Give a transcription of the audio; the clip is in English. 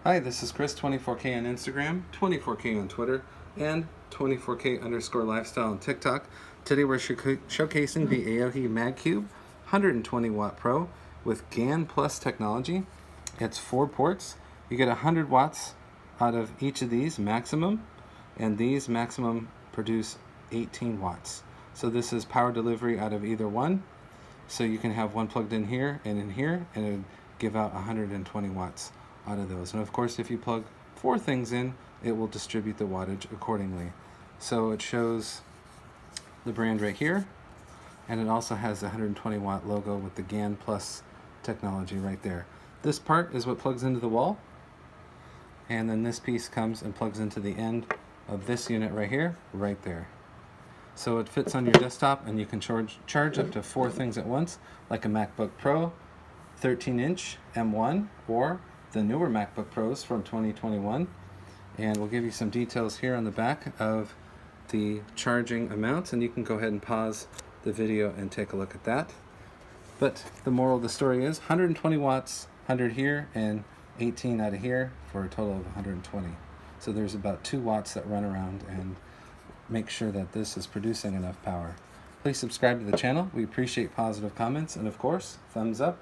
Hi, this is Chris, 24K on Instagram, 24K on Twitter, and 24K_lifestyle on TikTok. Today we're showcasing the Aohi MagCube 120W Pro with GaN Plus technology. It's 4 ports. You get 100 watts out of each of these maximum, and these maximum produce 18 watts. So this is power delivery out of either one. So you can have one plugged in here, and it would give out 120 watts out of those. And of course, if you plug 4 things in, it will distribute the wattage accordingly. So it shows the brand right here, and it also has the 120 watt logo with the GaN Plus technology right there. This part is what plugs into the wall, and then this piece comes and plugs into the end of this unit right here, right there. So it fits on your desktop, and you can charge up to 4 things at once, like a MacBook Pro 13-inch M1 or the newer MacBook Pros from 2021. And we'll give you some details here on the back of the charging amounts, and you can go ahead and pause the video and take a look at that. But the moral of the story is 120 watts, 100 here, and 18 out of here for a total of 120. So there's about 2 watts that run around, and make sure that this is producing enough power. Please subscribe to the channel. We appreciate positive comments, and of course, thumbs up.